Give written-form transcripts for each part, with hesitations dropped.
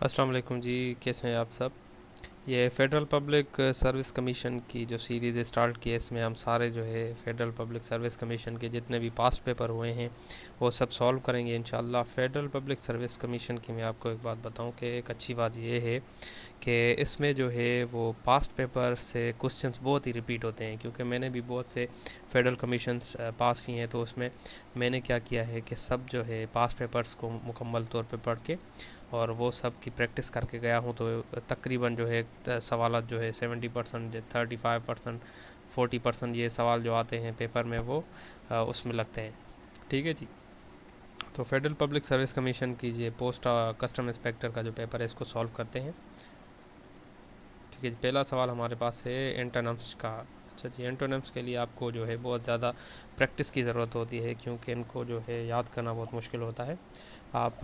अस्सलाम वालेकुम जी, कैसे हैं आप सब। ये फेडरल पब्लिक सर्विस कमीशन की जो सीरीज़ स्टार्ट की है, इसमें हम सारे जो है फेडरल पब्लिक सर्विस कमीशन के जितने भी पास्ट पेपर हुए हैं वो सब सॉल्व करेंगे इंशाल्लाह। फेडरल पब्लिक सर्विस कमीशन की मैं आपको एक बात बताऊं कि एक अच्छी बात ये है कि इसमें जो है वो पास्ट पेपर से क्वेश्चंस बहुत ही रिपीट होते हैं, क्योंकि मैंने भी बहुत से फेडरल कमीशंस पास किए हैं। तो उसमें मैंने क्या किया है कि सब जो है पास्ट पेपर्स को मुकम्मल तौर पे पढ़ के और वो सब की प्रैक्टिस करके गया हूँ। तो तकरीबन जो है सवाल जो है 70%, 35%, 40% ये सवाल जो आते हैं पेपर में वो उसमें लगते हैं। ठीक है जी। तो फेडरल पब्लिक सर्विस कमीशन की ये पोस्ट कस्टम इंस्पेक्टर का जो पेपर है इसको सॉल्व करते हैं। ठीक है जी। पहला सवाल हमारे पास है एंटोनिम्स का। अच्छा जी, एंटोनिम्स के लिए आपको जो है बहुत ज़्यादा प्रैक्टिस की ज़रूरत होती है, क्योंकि इनको जो है याद करना बहुत मुश्किल होता है। आप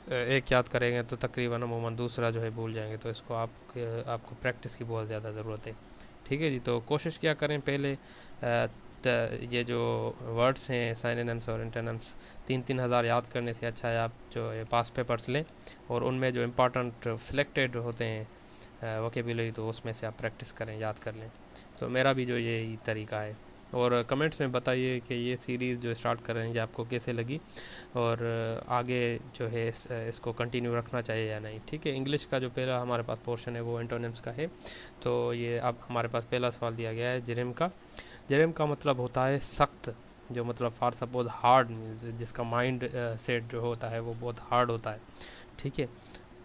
एक याद करेंगे तो तकरीबन अमूमन दूसरा जो है भूल जाएंगे, तो इसको आपको प्रैक्टिस की बहुत ज़्यादा ज़रूरत है। ठीक है जी। तो कोशिश क्या करें पहले ये जो वर्ड्स हैं साइनोनिम्स और एंटोनिम्स 3-3 हज़ार याद करने से अच्छा है आप जो है पास पेपर्स लें और उनमें जो इम्पोर्टेंट सिलेक्टेड होते हैं वोकेबुलरी, तो उसमें से आप प्रैक्टिस करें, याद कर लें। तो मेरा भी जो यही तरीका है। और कमेंट्स में बताइए कि ये सीरीज़ जो स्टार्ट कर रहे हैं ये आपको कैसे लगी और आगे जो है इसको कंटिन्यू रखना चाहिए या नहीं। ठीक है। इंग्लिश का जो पहला हमारे पास पोर्शन है वो एंटोनिम्स का है। तो ये अब हमारे पास पहला सवाल दिया गया है जेरेम का। जेरेम का मतलब होता है सख्त, जो मतलब फार सपोज हार्ड मीन्स जिसका माइंड सेट जो होता है वो बहुत हार्ड होता है। ठीक है।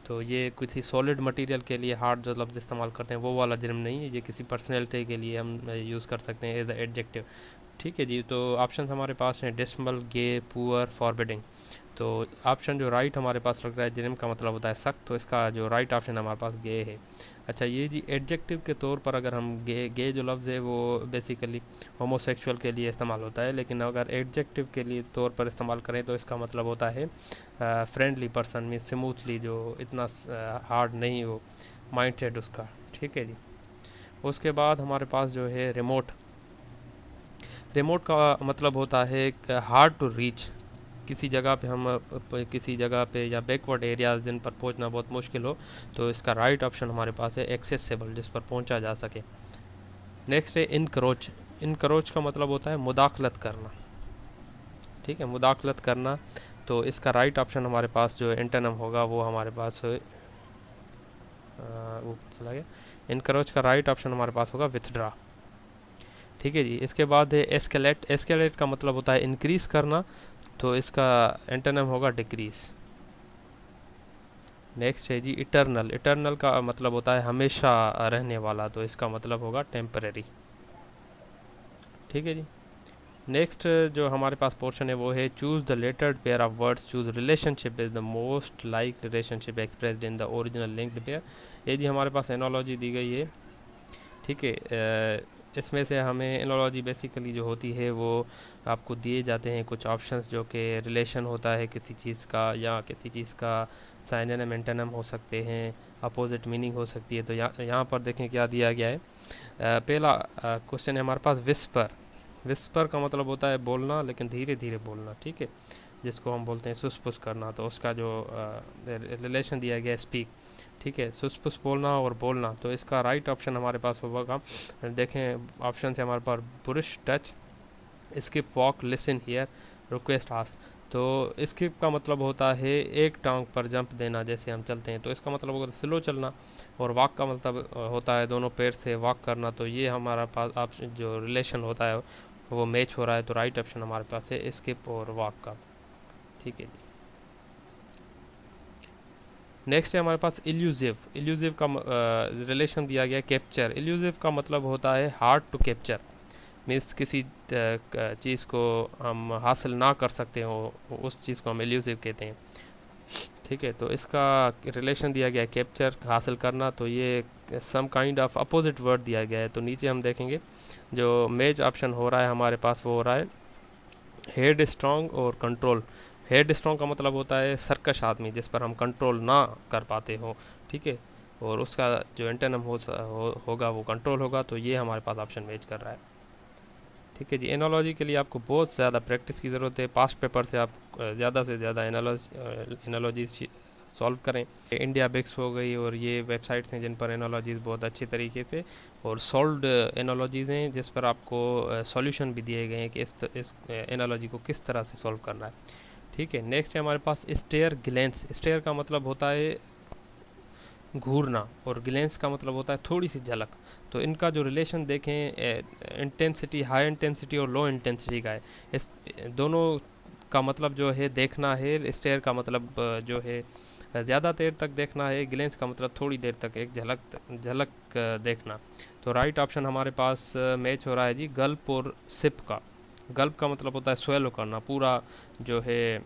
तो ये किसी सॉलिड मटेरियल के लिए हार्ड जो लफ्ज़ इस्तेमाल करते हैं वो वाला जर्म नहीं है, ये किसी पर्सनैलिटी के लिए हम यूज़ कर सकते हैं एज ए एडजेक्टिव। ठीक है जी। तो ऑप्शन हमारे पास हैं डिसमल, गे, पुअर, फॉरबिडिंग। तो ऑप्शन जो राइट हमारे पास लग रहा है जिनम का मतलब होता है सख्त, तो इसका जो राइट ऑप्शन हमारे पास गे है। अच्छा ये जी एडजेक्टिव के तौर पर अगर हम गे जो लफ्ज़ है वो बेसिकली होमोसेक्सुअल के लिए इस्तेमाल होता है, लेकिन अगर एडजेक्टिव के लिए तौर पर इस्तेमाल करें तो इसका मतलब होता है फ्रेंडली पर्सन, मीन स्मूथली, जो इतना हार्ड नहीं हो माइंड सेट उसका। ठीक है जी। उसके बाद हमारे पास जो है रिमोट। रिमोट का मतलब होता है हार्ड टू रीच, किसी जगह पे हम किसी जगह पे या बैकवर्ड एरियाज जिन पर पहुंचना बहुत मुश्किल हो, तो इसका राइट ऑप्शन हमारे पास है एक्सेसिबल, जिस पर पहुंचा जा सके। नेक्स्ट है इनक्रोच। इनक्रोच का मतलब होता है मुदाखलत करना। ठीक है, मुदाखलत करना। तो इसका राइट ऑप्शन हमारे पास जो एंटोनिम होगा वो हमारे पास वो चला गया। इनक्रोच का राइट ऑप्शन हमारे पास होगा विथड्रा। ठीक है जी। इसके बाद है एस्केलेट। एस्केलेट का मतलब होता है इंक्रीज करना, तो इसका एंटोनिम होगा डिक्रीज। नेक्स्ट है जी इटर्नल। इटर्नल का मतलब होता है हमेशा रहने वाला, तो इसका मतलब होगा टेम्परेरी। ठीक है जी। नेक्स्ट जो हमारे पास पोर्शन है वो है choose the letter pair of words, choose relationship is the most like relationship expressed in the original linked pair. ये जी हमारे पास एनोलॉजी दी गई है। ठीक है। इसमें से हमें एनोलॉजी बेसिकली जो होती है वो आपको दिए जाते हैं कुछ ऑप्शंस, जो कि रिलेशन होता है किसी चीज़ का या किसी चीज़ का साइनोनिम एंटोनिम हो सकते हैं, अपोजिट मीनिंग हो सकती है। तो यहाँ पर देखें क्या दिया गया है। पहला क्वेश्चन है हमारे पास विस्पर। विस्पर का मतलब होता है बोलना, लेकिन धीरे धीरे बोलना। ठीक है, जिसको हम बोलते हैं सुसपुस करना। तो उसका जो रिलेशन दिया गया है स्पीक। ठीक है, सुसपुस बोलना और बोलना। तो इसका राइट ऑप्शन हमारे पास होगा, देखें ऑप्शन है हमारे पास बुरिश, touch, skip, walk, listen, hear, request, ask. तो स्किप का मतलब होता है एक टांग पर जंप देना, जैसे हम चलते हैं, तो इसका मतलब होगा स्लो चलना। और वॉक का मतलब होता है दोनों पैर से वॉक करना। तो ये हमारा पास ऑप्शन जो रिलेशन होता है वो मैच हो रहा है। तो राइट ऑप्शन हमारे पास है स्किप और वॉक का। ठीक है जी। नेक्स्ट है हमारे पास इल्यूजिव। इल्यूजिव का रिलेशन दिया गया कैप्चर। इल्यूजिव का मतलब होता है हार्ड टू कैप्चर, मीन्स किसी चीज़ को हम हासिल ना कर सकते हो उस चीज़ को हम इल्यूसिव कहते हैं। ठीक है। तो इसका रिलेशन दिया गया है कैप्चर, हासिल करना। तो ये some kind of opposite word दिया गया है। तो नीचे हम देखेंगे जो मेज ऑप्शन हो रहा है हमारे पास वो हो रहा है हेड स्ट्रॉन्ग और कंट्रोल। हेड स्ट्रॉन्ग का मतलब होता है सरकश आदमी, जिस पर हम कंट्रोल ना कर पाते हो। ठीक है। और उसका जो एंटोनिम होगा वो कंट्रोल होगा। तो ये हमारे पास ऑप्शन मैच कर रहा है। ठीक है जी। एनालॉजी के लिए आपको बहुत ज़्यादा प्रैक्टिस की ज़रूरत है। पास्ट पेपर से आप ज़्यादा से ज़्यादा एनालॉजी सॉल्व करें। इंडिया बिक्स हो गई और ये वेबसाइट्स हैं जिन पर एनालॉजीज़ बहुत अच्छी तरीके से और सॉल्व्ड एनालॉजीज़ हैं जिस पर आपको सॉल्यूशन भी दिए गए हैं कि इस एनालॉजी को किस तरह से सॉल्व करना है। ठीक है, नेक्स्ट है हमारे पास स्टेयर ग्लेंस। स्टेयर का मतलब होता है घूरना और ग्लेंस का मतलब होता है थोड़ी सी झलक। तो इनका जो रिलेशन देखें इंटेंसिटी, हाई इंटेंसिटी और लो इंटेंसिटी का है। इस दोनों का मतलब जो है देखना है। स्टेयर का मतलब जो है ज़्यादा देर तक देखना है, ग्लेंस का मतलब थोड़ी देर तक एक झलक देखना। तो राइट ऑप्शन हमारे पास मैच हो रहा है जी गल्प और सिप का। गल्प का मतलब होता है स्वेलो करना, पूरा जो है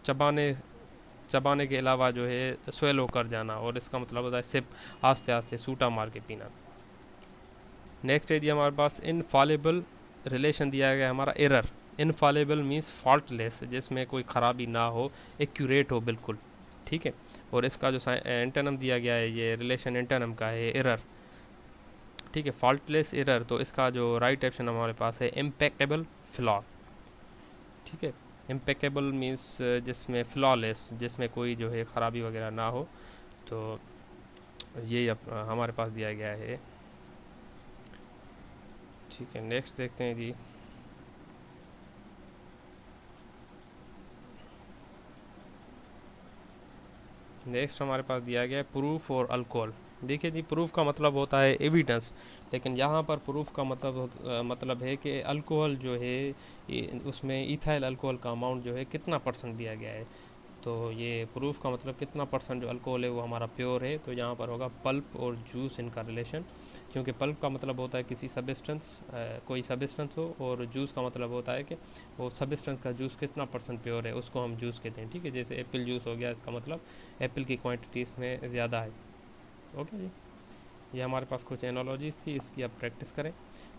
चबाने चबाने के अलावा जो है स्वेलो कर जाना, और इसका मतलब होता है सिप, आस्ते आस्ते सूटा मार के पीना। नेक्स्ट है जी हमारे पास इनफॉलेबल। रिलेशन दिया गया है हमारा एरर। इनफॉलेबल मीन्स फॉल्टलेस, जिसमें कोई ख़राबी ना हो, एक्यूरेट हो बिल्कुल। ठीक है, और इसका जो एंटोनिम दिया गया है, ये रिलेशन एंटोनिम का है एरर। ठीक है, फॉल्टलेस एरर। तो इसका जो राइट ऑप्शन हमारे पास है इम्पेकेबल फ्लॉ। ठीक है, इम्पेकेबल मीन्स जिसमें फ्लॉलेस, जिसमें कोई जो है ख़राबी वगैरह ना हो। तो ये हमारे पास दिया गया है। ठीक है, नेक्स्ट देखते हैं जी। नेक्स्ट हमारे पास दिया गया है प्रूफ और अल्कोहल। देखिए जी, प्रूफ का मतलब होता है एविडेंस, लेकिन यहाँ पर प्रूफ का मतलब है कि अल्कोहल जो है उसमें इथाइल अल्कोहल का अमाउंट जो है कितना परसेंट दिया गया है। तो ये प्रूफ का मतलब कितना परसेंट जो अल्कोहल है वो हमारा प्योर है। तो यहाँ पर होगा पल्प और जूस इनका रिलेशन, क्योंकि पल्प का मतलब होता है किसी सब्सटेंस, कोई सब्सटेंस हो, और जूस का मतलब होता है कि वो सब्सटेंस का जूस कितना परसेंट प्योर है, उसको हम जूस कहते हैं। ठीक है, जैसे एप्पल जूस हो गया, इसका मतलब एप्पल की क्वांटिटी इसमें ज़्यादा है। ओके जी, ये हमारे पास कुछ एनालॉजीज थी, इसकी आप प्रैक्टिस करें।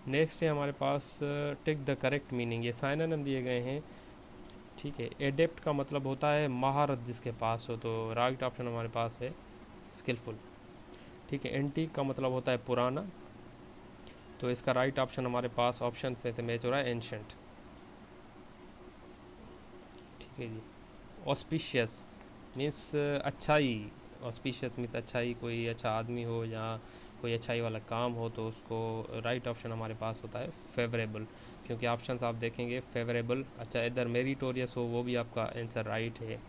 नेक्स्ट है हमारे पास टिक द करेक्ट मीनिंग। ये साइनोनिम दिए गए हैं। ठीक है, एडेप्ट का मतलब होता है महारत जिसके पास हो, तो राइट ऑप्शन हमारे पास है स्किलफुल। ठीक है, एंटीक का मतलब होता है पुराना, तो इसका राइट ऑप्शन हमारे पास ऑप्शन पे से मैच हो रहा है एंशंट। ठीक है जी, ऑस्पिशियस मीन्स अच्छाई। ऑस्पिशियस मीन्स अच्छाई, कोई अच्छा आदमी हो या कोई अच्छाई वाला काम हो, तो उसको राइट ऑप्शन हमारे पास होता है फेवरेबल, क्योंकि ऑप्शंस आप देखेंगे फेवरेबल। अच्छा, इधर मेरिटोरियस हो वो भी आपका आंसर राइट है,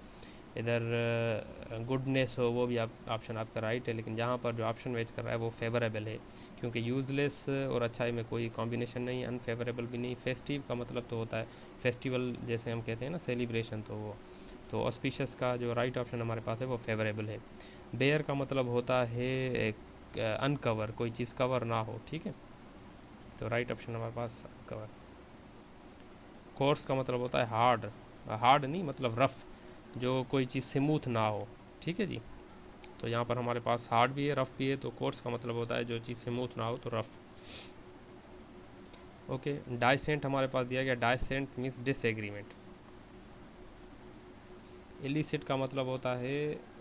इधर गुडनेस हो वो भी आप ऑप्शन आपका राइट है, लेकिन जहाँ पर जो ऑप्शन मैच कर रहा है वो फेवरेबल है, क्योंकि यूजलेस और अच्छाई में कोई कॉम्बिनेशन नहीं, अनफेवरेबल भी नहीं। फेस्टिव का मतलब तो होता है फेस्टिवल, जैसे हम कहते हैं ना सेलिब्रेशन, तो वो तो ऑस्पिशियस का जो राइट ऑप्शन हमारे पास है वो फेवरेबल है। बेयर का मतलब होता है अनकवर, कोई चीज़ कवर ना हो। ठीक है, तो राइट ऑप्शन हमारे पास अनकवर। कोर्स का मतलब होता है हार्ड, हार्ड नहीं मतलब रफ़, जो कोई चीज़ स्मूथ ना हो। ठीक है जी, तो यहाँ पर हमारे पास हार्ड भी है, रफ़ भी है, तो कोर्स का मतलब होता है जो चीज़ स्मूथ ना हो तो रफ़। ओके, डाइसेंट हमारे पास दिया गया। डाइसेंट मीन्स डिसएग्रीमेंट। इलिसिट का मतलब होता है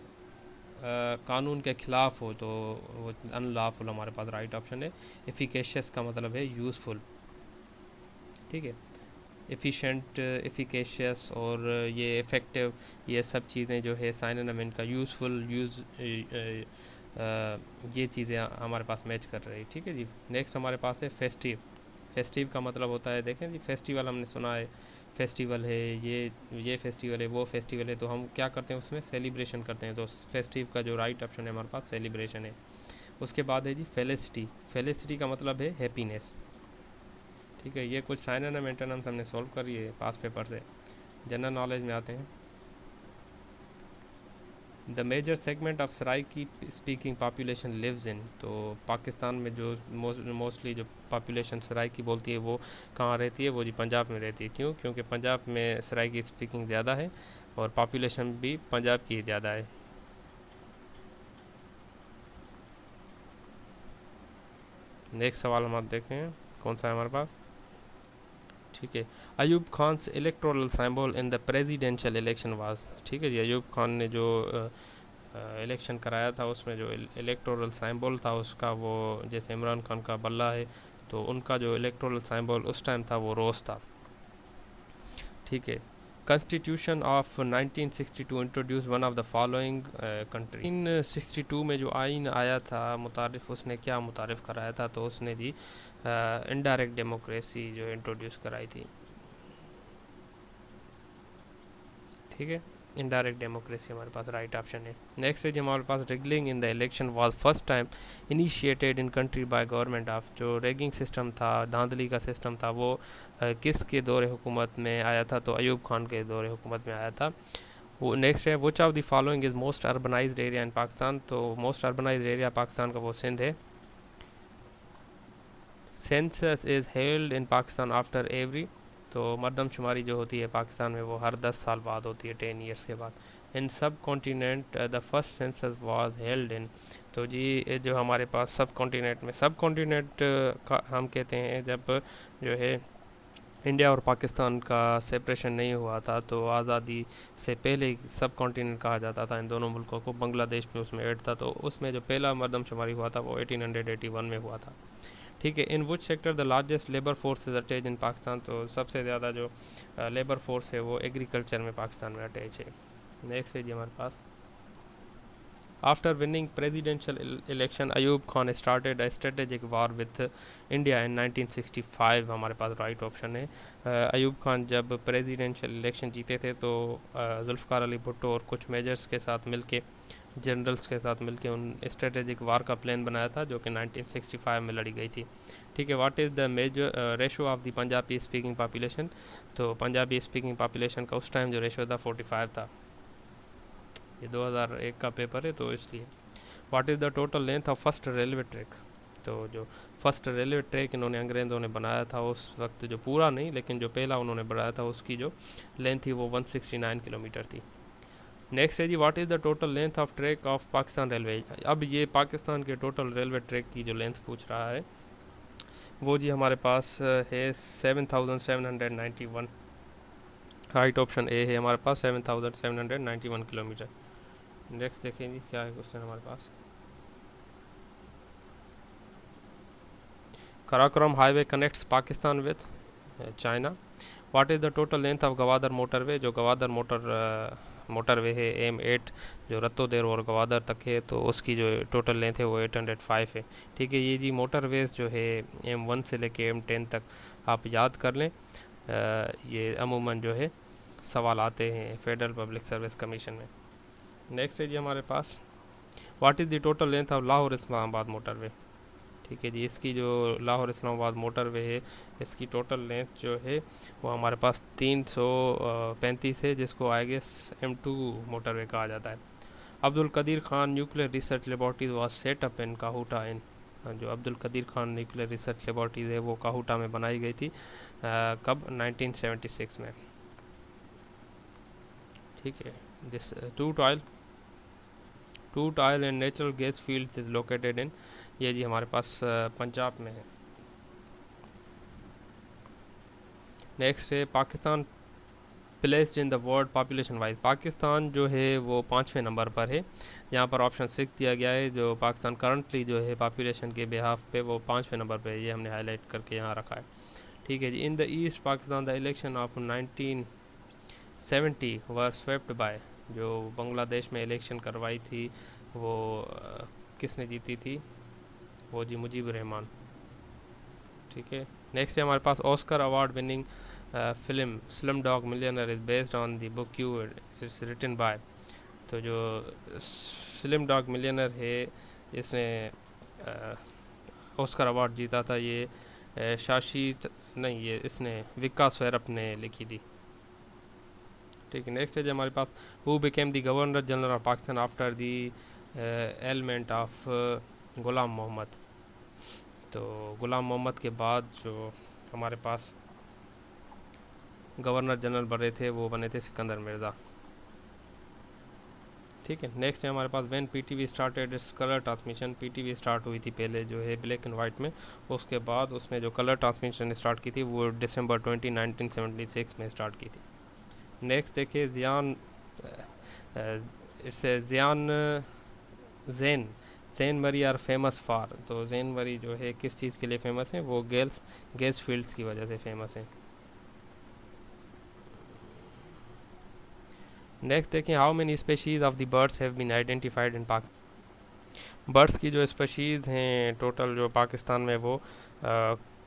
कानून के ख़िलाफ़ हो, तो वो अनलॉफुल हमारे पास राइट ऑप्शन है। एफिकेशियस का मतलब है यूज़फुल। ठीक है, एफिशिएंट, एफिकेशियस और ये इफ़ेक्टिव, ये सब चीज़ें जो है साइनोनिम इनका यूज़फुल, ये चीज़ें हमारे पास मैच कर रही है। ठीक है जी, नेक्स्ट हमारे पास है फेस्टिव। फेस्टिव का मतलब होता है, देखें जी, फेस्टिवल हमने सुना है, फेस्टिवल है, ये फेस्टिवल है, वो फेस्टिवल है, तो हम क्या करते हैं उसमें सेलिब्रेशन करते हैं। तो फेस्टिव का जो राइट ऑप्शन है हमारे पास सेलिब्रेशन है। उसके बाद है जी फेलिसिटी। फेलिसिटी का मतलब है हैप्पीनेस। ठीक है, ये कुछ साइनोनिम एंटोनिम्स हमने सॉल्व करी है पास पेपर से। जनरल नॉलेज में आते हैं। The major segment of Saraiki speaking population lives in. तो पाकिस्तान में जो मोस्टली जो पॉपुलेशन सराइकी बोलती है वो कहाँ रहती है, वो जी पंजाब में रहती है। क्यों? क्योंकि पंजाब में सराइकी स्पीकिंग ज़्यादा है और पॉपुलेशन भी पंजाब की ज़्यादा है। नेक्स्ट सवाल हम आप देखें हैं कौन सा है हमारे पास। ठीक है, Ayub Khan's electoral symbol in the presidential election was. ठीक है जी, अयूब खान ने जो इलेक्शन कराया था उसमें जो इलेक्टोरल सिंबल था उसका, वो जैसे इमरान खान का बल्ला है, तो उनका जो इलेक्टोरल सिंबल उस टाइम था वो रोज़ था। ठीक है, constitution of 1962 introduce one of the following country. 1962 में जो आइन आया था मुतारिफ, उसने क्या मुतारिफ कराया था? तो उसने जी इनडायरेक्ट डेमोक्रेसी जो इंट्रोड्यूस कराई थी। ठीक है, इनडायरेक्ट डेमोक्रेसी हमारे पास राइट ऑप्शन है। नेक्स्ट है जी हमारे पास rigging in the election was first time initiated in country by government of. जो रेगिंग सिस्टम था, धांधली का सिस्टम था, वो किसके दौरे हुकूमत में आया था? तो अयूब खान के दौरे हुकूमत में आया था वो। नेक्स्ट है विच of the following is most urbanised area in Pakistan. तो मोस्ट अर्बनाइज्ड एरिया पाकिस्तान का वो सिंध है। Census is held in Pakistan after every. तो मरदमशुमारी जो होती है पाकिस्तान में वो हर 10 साल बाद होती है, 10 ईयर्स के बाद। इन सब continent the first census was held in. तो जी जो हमारे पास सब कॉन्टिनेंट में, सब कॉन्टिनेंट का हम कहते हैं जब जो है इंडिया और पाकिस्तान का सेपरेशन नहीं हुआ था, तो आज़ादी से पहले सब कॉन्टिनेंट कहा जाता था इन दोनों मुल्कों को। बांग्लादेश में उसमें ऐड था, तो उसमें जो पहला मरदमशुमारी हुआ था वो 1881 में हुआ था। ठीक है, in which sector the largest labour force is attach in Pakistan. तो सबसे ज़्यादा जो लेबर फोर्स है वो एग्रीकल्चर में पाकिस्तान में अटैच है। नेक्स्ट है जी हमारे पास after winning presidential election Ayub Khan started a strategic war with India in 1965। हमारे पास राइट ऑप्शन है। अयूब खान जब प्रेसिडेंशियल इलेक्शन जीते थे तो जुल्फ़िकार अली भुट्टो और कुछ मेजर्स के साथ मिलके, जनरल्स के साथ मिलके उन स्ट्रेटेजिक वार का प्लान बनाया था जो कि 1965 में लड़ी गई थी। ठीक है, what is the major ratio of the Punjabi speaking population. तो पंजाबी स्पीकिंग पॉपुलेशन का उस टाइम जो रेशो था 45 था। ये 2001 का पेपर है तो इसलिए। What is the total length of first railway track. तो जो फर्स्ट रेलवे ट्रैक इन्होंने अंग्रेज़ों ने बनाया था उस वक्त, जो पूरा नहीं लेकिन जो पहला उन्होंने बनाया था, उसकी जो लेंथ थी वो 169 किलोमीटर थी। नेक्स्ट है जी what is the total length of track of Pakistan railway. अब ये पाकिस्तान के टोटल रेलवे ट्रैक की जो लेंथ पूछ रहा है वो जी हमारे पास है 7791। राइट ऑप्शन ए है हमारे पास 7791 किलोमीटर। नेक्स्ट देखें जी क्या है क्वेश्चन हमारे पास। Karakoram highway connects Pakistan with China. What is the total length of Gwadar motorway. जो गवादर मोटरवे है M8 जो रत्तोदेर और गवादर तक है, तो उसकी जो टोटल लेंथ है वो 805 है। ठीक है, ये जी मोटरवेज जो है M1 से लेके M10 तक आप याद कर लें। ये अमूमन जो है सवाल आते हैं फेडरल पब्लिक सर्विस कमीशन में। नेक्स्ट है जी हमारे पास what is the total length of Lahore Islamabad motorway. ठीक है जी, इसकी जो लाहौर इस्लामाबाद मोटरवे है इसकी टोटल लेंथ जो है वो हमारे पास 335 है, जिसको आई गेस M2 मोटरवे कहा जाता है। Abdul Qadeer Khan nuclear research laboratories was set up in Kahuta in. जो Abdul Qadeer Khan nuclear research laboratories है वो काहूटा में बनाई गई थी। कब? 1976 में। ठीक है, दिस टूट oil and natural gas field is located in. ये जी हमारे पास पंजाब में है। नेक्स्ट है Pakistan placed in the world population wise. Pakistan जो है वो 5वें नंबर पर है। यहाँ पर ऑप्शन 6 दिया गया है। जो पाकिस्तान करंटली जो है पॉपुलेशन के बिहाफ पे वो 5वें नंबर पे है, ये हमने हाईलाइट करके यहाँ रखा है। ठीक है जी, in the east Pakistan the election of 1970 were swept by. जो बांग्लादेश में इलेक्शन करवाई थी वो किसने जीती थी? वो जी मुजीबर रहमान। ठीक है, नेक्स्ट है हमारे पास Oscar award winning film Slumdog Millionaire is based on the book you it's written by. तो जो स्लम डॉग मिलियनर है इसने ऑस्कर अवार्ड जीता था। ये शाशी नहीं, ये इसने विकास स्वैरप ने लिखी थी। ठीक है, नेक्स्ट है जो हमारे पास who became the governor general of Pakistan after the ailment of Ghulam Mohammad. तो गुलाम मोहम्मद के बाद जो हमारे पास गवर्नर जनरल बने थे वो बने थे सिकंदर मिर्ज़ा। ठीक है, नेक्स्ट है हमारे पास when PTV started its colour transmission. PTV start हुई थी पहले जो है ब्लैक एंड वाइट में, उसके बाद उसने जो कलर ट्रांसमिशन स्टार्ट की थी वो दिसंबर 20 1976 में स्टार्ट की थी। नेक्स्ट देखिए ज़ियान इट्स ज़ियान जैन जैन मरी आर फेमस फॉर। तो जैन मरी जो है किस चीज़ के लिए फेमस है? वो गैस फील्ड्स की वजह से फेमस है। नेक्स्ट देखें, how many species of the birds have been identified in Pak. Birds की जो स्पेशीज़ हैं टोटल जो पाकिस्तान में वो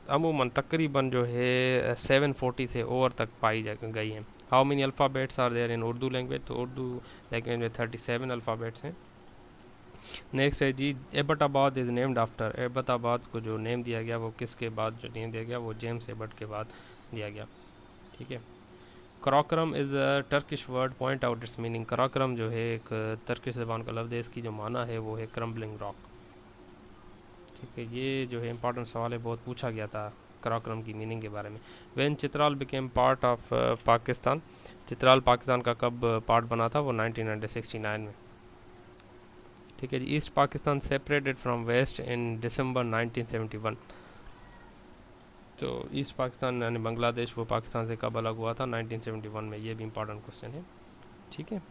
अमूमन तकरीबन जो है 740 से ओवर तक पाई गई हैं। How many alphabets are there in Urdu language, तो उर्दू लैंग्वेज में 37 अल्फ़ाबेट्स हैं। नेक्स्ट है जी, Abbottabad is named after, Abbottabad को जो नेम दिया गया वो किसके बाद जो नेम दिया गया वो जेम्स एबट के बाद दिया गया। ठीक है। Karakoram is a Turkish word, point out it's meaning. Karakoram जो है एक तर्किश ज़बान का लफ्ज़ है, इसकी जो माना है वो है क्रम्बलिंग रॉक। ठीक है, ये जो है इंपॉर्टेंट सवाल है, बहुत पूछा गया था कराक्रम की मीनिंग के बारे में। When Chitral became part of Pakistan, Chitral Pakistan का कब पार्ट बना था, वो 1969 में। ठीक है जी। East Pakistan separated from west in December 1971, तो ईस्ट पाकिस्तान यानी बांग्लादेश वो पाकिस्तान से कब अलग हुआ था, 1971 में। ये भी इंपॉर्टेंट क्वेश्चन है। ठीक है।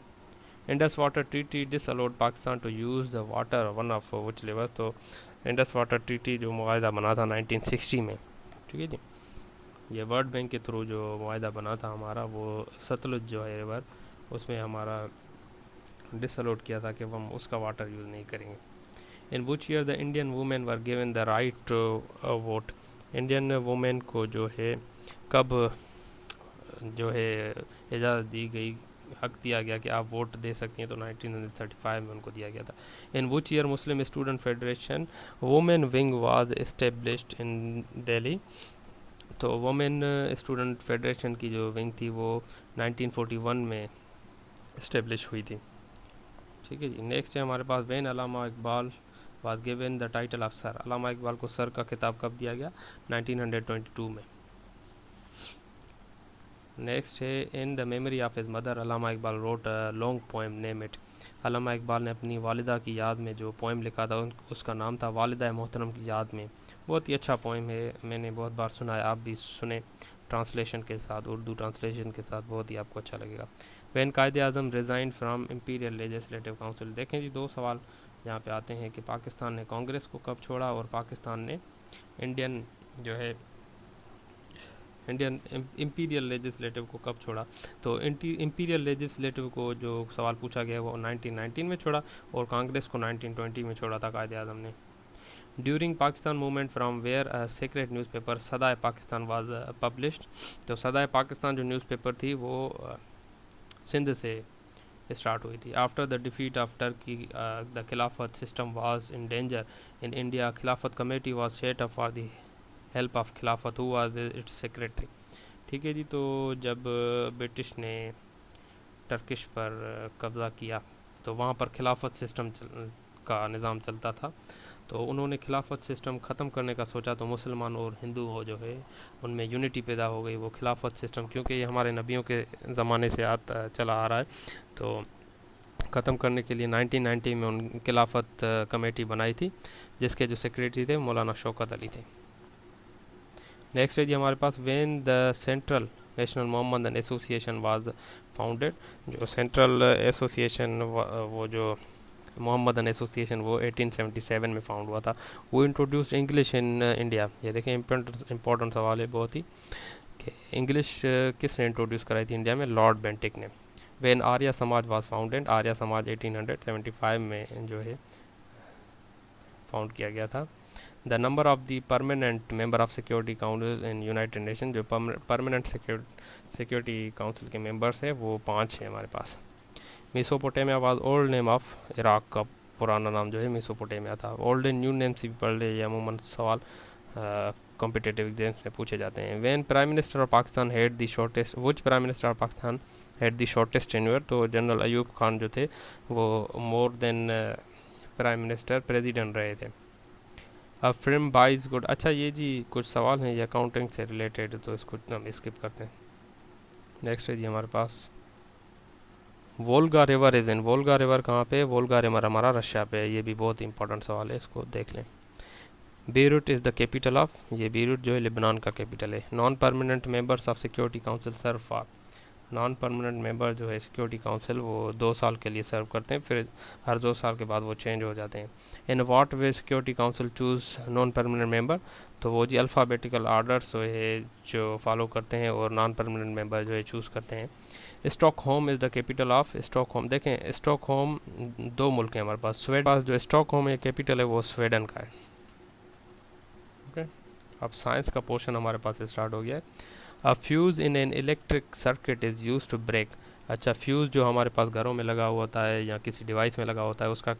Indus water treaty disallowed Pakistan to use the water one of which rivers, तो इंडस वाटर ट्रीटी जो मुआहदा बना था 1960 में। ठीक है जी। ये वर्ल्ड बैंक के थ्रू जो मुआहदा बना था हमारा, वो सतलुज जो है रिवर, उसमें हमारा डिसअलाउड किया था कि हम उसका वाटर यूज़ नहीं करेंगे। In which year the Indian women were given the right to vote, Indian women को जो है कब जो है इजाज़त दी गई, हक दिया गया कि आप वोट दे सकती हैं, तो 1935 में उनको दिया गया था। In which year Muslim student federation women wing was established in Delhi, तो वुमेन स्टूडेंट फेडरेशन की जो विंग थी वो 1941 में इस्टेब्लिश हुई थी। ठीक है जी। नेक्स्ट है हमारे पास, when Allama Iqbal was given the title of sir, Allama Iqbal को सर का खिताब कब दिया गया, 1922 में। नेक्स्ट है, in the memory of his mother Allama Iqbal wrote a long poem name it, Allama Iqbal ने अपनी वालिदा की याद में जो पोएम लिखा था उसका नाम था वालिदा मोहतरम की याद में। बहुत ही अच्छा पोएम है, मैंने बहुत बार सुना है, आप भी सुने ट्रांसलेशन के साथ, उर्दू ट्रांसलेशन के साथ, बहुत ही आपको अच्छा लगेगा। When Quaid-e Azam resign from imperial legislative council, देखें जी दो सवाल यहाँ पे आते हैं कि पाकिस्तान ने कांग्रेस को कब छोड़ा और पाकिस्तान ने इंडियन जो है इंडियन इम्पीरियल लेजिस्लेटिव को कब छोड़ा, तो इम्पीरियल लेजिस्लेटिव को जो सवाल पूछा गया वो 1919 में छोड़ा और कांग्रेस को 1920 में छोड़ा था कायदे आज़म ने। During Pakistan movement from where secret newspaper Sada-e Pakistan was published, तो सदाए पाकिस्तान जो न्यूज़पेपर थी वो सिंध से स्टार्ट हुई थी। After the defeat of Turkey the Khilafat system was in danger in India, Khilafat committee was set up for the help of Khilafat, who was its secretary. ठीक है जी। तो जब ब्रिटिश ने टर्किश पर कब्ज़ा किया तो वहाँ पर खिलाफत सिस्टम का निज़ाम चलता था, तो उन्होंने खिलाफत सिस्टम ख़त्म करने का सोचा, तो मुसलमान और हिंदू हो जो है उनमें यूनिटी पैदा हो गई। वो खिलाफत सिस्टम क्योंकि ये हमारे नबियों के ज़माने से चला आ रहा है, तो ख़त्म करने के लिए 1990 में उन खिलाफत कमेटी बनाई थी, जिसके जो सेक्रेटरी थे मौलाना शौकत अली थे। नेक्स्ट है जी हमारे पास, when the central national Mohammedan association was founded, जो सेंट्रल एसोसिएशन वो जो मोहम्मदन एसोसिएशन वो 1877 में फाउंड हुआ था। वो इंट्रोड्यूस इंग्लिश इन इंडिया, ये देखें इंपॉर्टेंट सवाल है बहुत ही, कि इंग्लिश किसने इंट्रोड्यूस कराई थी इंडिया में, लॉर्ड बेंटिक ने। व्हेन आर्या समाज वाज फाउंडेड, आर्या समाज 1875 में जो है फाउंड किया गया था। The number of the permanent member of security council in united nation, जो परमानेंट सिक्योरिटी काउंसिल के मेंबर्स हैं वो 5 हैं हमारे पास। Mesopotamia was old name of Iraq, का पुराना नाम जो है मेसोपोटामिया था। ओल्ड एंड न्यू नेम्स भी पढ़ ले, ये अमूमन सवाल कॉम्पिटिटिव एग्जाम्स में पूछे जाते हैं। When prime minister of Pakistan had the shortest, which prime minister of Pakistan had the shortest tenure, तो जनरल अयूब खान जो थे वो more than prime minister president रहे थे। अब फिल्म बाइज गुड, अच्छा ये जी कुछ सवाल हैं ये अकाउंटिंग से रिलेटेड, तो इसको हम स्किप करते हैं। नेक्स्ट है जी हमारे पास, Volga river is in, Volga river कहाँ पे, वोल्गा रिवर हमारा रशिया पे है, ये भी बहुत इंपॉर्टेंट सवाल है, इसको देख लें। Beirut is the capital of, ये बेरूट जो है लेबनान का कैपिटल है। Non permanent members of security council serve for, non permanent member जो है सिक्योरिटी काउंसिल वो 2 साल के लिए सर्व करते हैं, फिर हर 2 साल के बाद वो चेंज हो जाते हैं। In what way security council choose non permanent member, तो वो जी अल्फ़ाबेटिकल आर्डर जो है जो फॉलो करते हैं और नॉन परमानेंट मेंबर जो है चूज़ करते हैं। Stockholm is the capital of Stockholm. देखें स्टॉकहोम 2 मुल्क हैं हमारे पास, स्वीडन पास जो स्टॉकहोम है कैपिटल है वो स्वीडन का है। ओके, अब साइंस का पोर्शन हमारे पास स्टार्ट हो गया है। A fuse in an electric circuit is use to break. अच्छा, फ्यूज़ जो हमारे पास घरों में लगा हुआ होता है या किसी डिवाइस में लगा होता है, उसका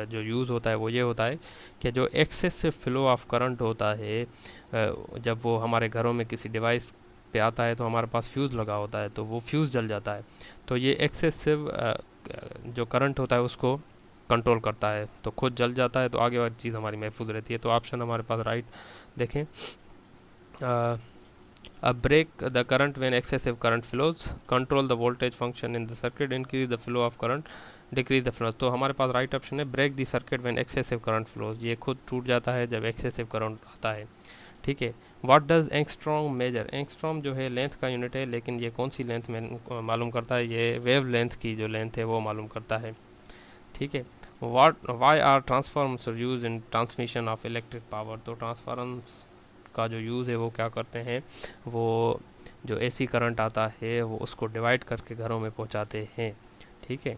जो यूज़ होता है वो ये होता है कि जो एक्सेसिव फ्लो ऑफ करंट होता है, जब वो हमारे घरों में किसी डिवाइस पे आता है तो हमारे पास फ्यूज़ लगा होता है तो वो फ्यूज़ जल जाता है। तो ये एक्सेसिव जो करंट होता है उसको कंट्रोल करता है, तो खुद जल जाता है, तो आगे वाली चीज़ हमारी महफूज रहती है। तो ऑप्शन हमारे पास राइट देखें, break the current when excessive current flows, control the voltage function in the circuit, increase the flow of current, decrease the flow। तो हमारे पास राइट ऑप्शन है break the circuit when excessive current flows, ये खुद टूट जाता है जब एक्सेसिव करंट आता है। ठीक है, what does angstrom measure. Angstrom जो है लेंथ का यूनिट है, लेकिन ये कौन सी लेंथ में मालूम करता है, ये वेव लेंथ की जो लेंथ है वो मालूम करता है। ठीक है, why are transformers use in transmission of electric power. तो ट्रांसफार्मर्स का जो यूज़ है वो क्या करते हैं, वो जो एसी करंट आता है वो उसको डिवाइड करके घरों में पहुंचाते हैं। ठीक है,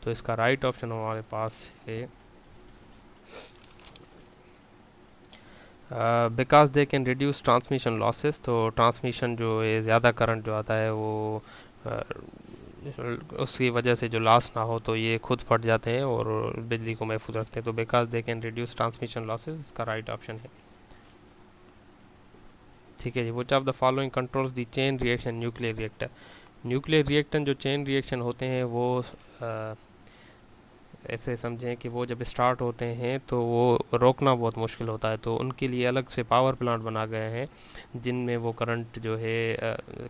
तो इसका राइट ऑप्शन हमारे पास है because they can reduce transmission losses. तो ट्रांसमिशन जो है ज़्यादा करंट जो आता है वो उसकी वजह से जो लॉस ना हो, तो ये खुद फट जाते हैं और बिजली को महफूज रखते हैं। तो because they can reduce transmission losses, इसका राइट ऑप्शन है। ठीक है जी, which of the following controls the chain reaction nuclear reactor. Nuclear reactor जो चेन रिएक्शन होते हैं वो ऐसे समझें कि वो जब स्टार्ट होते हैं तो वो रोकना बहुत मुश्किल होता है, तो उनके लिए अलग से पावर प्लांट बना गए हैं जिनमें वो करंट जो है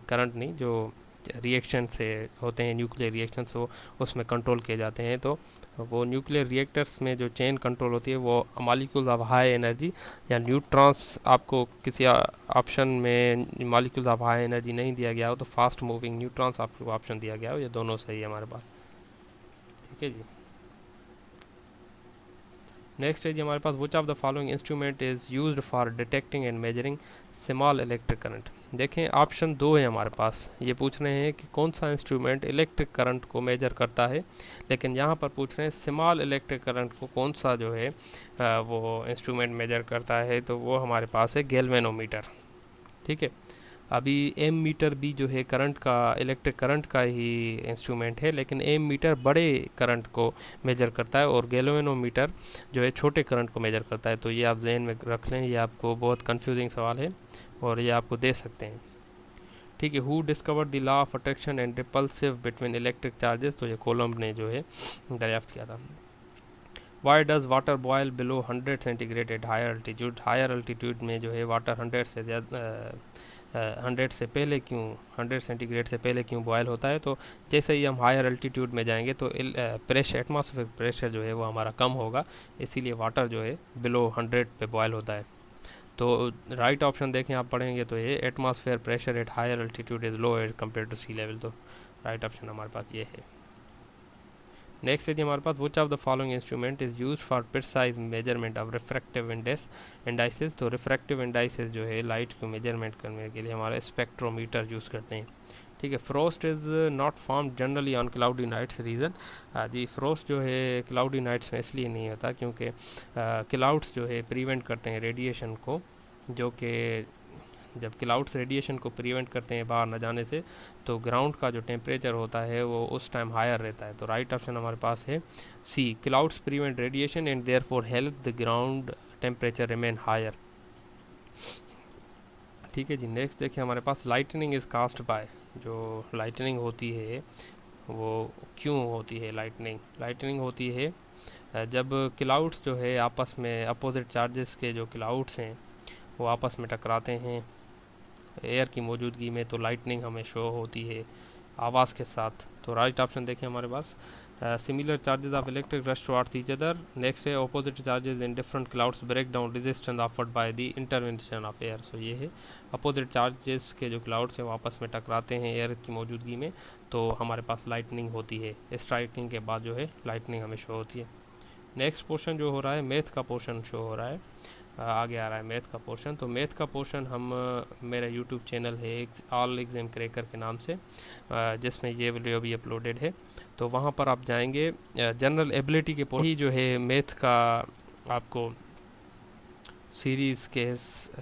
करंट नहीं, जो रिएक्शन से होते हैं न्यूक्लियर रिएक्शंस, वो उसमें कंट्रोल किए जाते हैं। तो वो न्यूक्लियर रिएक्टर्स में जो चेन कंट्रोल होती है वो मॉलिक्यूल्स ऑफ हाई एनर्जी या न्यूट्रॉन्स, आपको किसी ऑप्शन में मॉलिक्यूल्स ऑफ हाई एनर्जी नहीं दिया गया हो तो फास्ट मूविंग न्यूट्रॉन्स आपको ऑप्शन दिया गया हो, ये दोनों सही है हमारे पास। ठीक है जी, नेक्स्ट है जी हमारे पास which of the following instrument is used for detecting and measuring small electric current. देखें ऑप्शन 2 है हमारे पास, ये पूछ रहे हैं कि कौन सा इंस्ट्रूमेंट इलेक्ट्रिक करंट को मेजर करता है, लेकिन यहाँ पर पूछ रहे हैं स्मॉल इलेक्ट्रिक करंट को कौन सा जो है वो इंस्ट्रूमेंट मेजर करता है, तो वो हमारे पास है गैल्वेनोमीटर। ठीक है, अभी एम मीटर भी जो है करंट का, इलेक्ट्रिक करंट का ही इंस्ट्रूमेंट है, लेकिन एम मीटर बड़े करंट को मेजर करता है और गैल्वेनोमीटर जो है छोटे करंट को मेजर करता है। तो ये आप जहन में रख लें, ये आपको बहुत कंफ्यूजिंग सवाल है और ये आपको दे सकते हैं। ठीक है, who discover the law of attraction and repulsive between electric charges, तो ये कोलम्ब ने जो है दरियाफ्त किया था। Why does water boil below 100 centigrade at higher altitude. Higher altitude में जो है वाटर 100 से ज़्यादा 100 से पहले क्यों, 100 सेंटीग्रेड से पहले क्यों बॉयल होता है, तो जैसे ही हम हायर अल्टीट्यूड में जाएंगे तो प्रेशर, एटमॉस्फेरिक प्रेशर जो है वो हमारा कम होगा, इसीलिए वाटर जो है बिलो 100 पे बॉयल होता है। तो राइट ऑप्शन देखें आप पढ़ेंगे तो ये atmosphere pressure at higher altitude is low as compare to sea level, तो राइट ऑप्शन हमारे पास ये है। नेक्स्ट है जी हमारे पास which of the following instrument is use for precise measurement of refractive indices. तो रिफ्रैक्टिव इंडाइसेस जो है लाइट को मेजरमेंट करने के लिए हमारे स्पेक्ट्रोमीटर यूज़ करते हैं। ठीक है, frost is not form generally on cloudy nights, reason. जी, फ्रोस्ट जो है क्लाउडी नाइट्स में इसलिए नहीं होता क्योंकि क्लाउड्स जो है प्रिवेंट करते हैं रेडिएशन को, जो कि जब क्लाउड्स रेडिएशन को प्रिवेंट करते हैं बाहर न जाने से, तो ग्राउंड का जो टेम्परेचर होता है वो उस टाइम हायर रहता है। तो राइट ऑप्शन हमारे पास है C, clouds prevent radiation and therefore help the ground temperature remain higher. ठीक है जी, नेक्स्ट देखिए हमारे पास लाइटनिंग इज़ कास्ट बाय। जो लाइटनिंग होती है वो क्यों होती है, लाइटनिंग होती है जब क्लाउड्स जो है आपस में अपोजिट चार्जेस के जो क्लाउड्स हैं वो आपस में टकराते हैं एयर की मौजूदगी में, तो लाइटनिंग हमें शो होती है। आवाज़ के साथ। तो राइट ऑप्शन देखें हमारे पास, similar charges of electric rush towards each other. Next है opposite charges in different clouds break down resistance offered by the intervention of air. So ये है अपोजिट चार्जेस के जो क्लाउड्स हैं वो आपस में टकराते हैं एयर की मौजूदगी में, तो हमारे पास लाइटनिंग होती है, स्ट्राइकिंग के बाद जो है लाइटनिंग हमें शो होती है। नेक्स्ट पोर्शन जो हो रहा है मैथ का पोर्शन शो हो रहा है, आगे आ रहा है मैथ का पोर्शन। तो मैथ का पोर्शन हम मेरा यूट्यूब चैनल है ऑल एग्जाम क्रैकर के नाम से, जिसमें ये वीडियो भी अपलोडेड है। तो वहाँ पर आप जाएंगे, जनरल एबिलिटी के ही जो है मैथ का आपको सीरीज़ के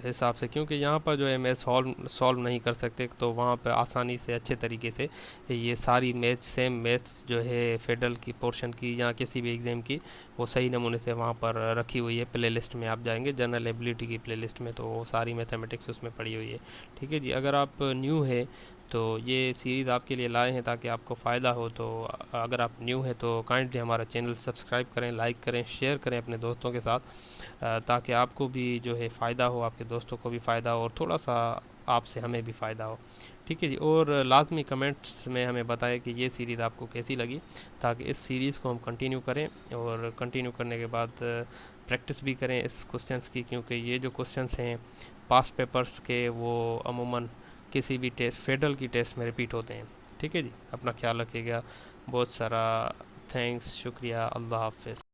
हिसाब से, क्योंकि यहाँ पर जो है मैथ सॉल्व नहीं कर सकते, तो वहाँ पर आसानी से अच्छे तरीके से ये सारी मैथ सेम मैथ्स जो है फेडरल की पोर्शन की या किसी भी एग्ज़ाम की, वो सही नमूने से वहाँ पर रखी हुई है। प्ले लिस्ट में आप जाएंगे जनरल एबिलिटी की प्ले लिस्ट में, तो वो सारी मैथमेटिक्स उसमें पड़ी हुई है। ठीक है जी, अगर आप न्यू है तो ये सीरीज़ आपके लिए लाए हैं ताकि आपको फ़ायदा हो। तो अगर आप न्यू है तो काइंडली हमारा चैनल सब्सक्राइब करें, लाइक करें, शेयर करें अपने दोस्तों के साथ, ताकि आपको भी जो है फ़ायदा हो, आपके दोस्तों को भी फ़ायदा हो और थोड़ा सा आपसे हमें भी फ़ायदा हो। ठीक है जी, और लाजमी कमेंट्स में हमें बताएं कि ये सीरीज़ आपको कैसी लगी, ताकि इस सीरीज़ को हम कंटिन्यू करें, और कंटिन्यू करने के बाद प्रैक्टिस भी करें इस क्वेश्चंस की, क्योंकि ये जो क्वेश्चंस हैं पास्ट पेपर्स के वो अमूमन किसी भी टेस्ट फेडरल की टेस्ट में रिपीट होते हैं। ठीक है जी, अपना ख्याल रखिएगा। बहुत सारा थैंक्स, शुक्रिया, अल्लाह हाफ़िज़।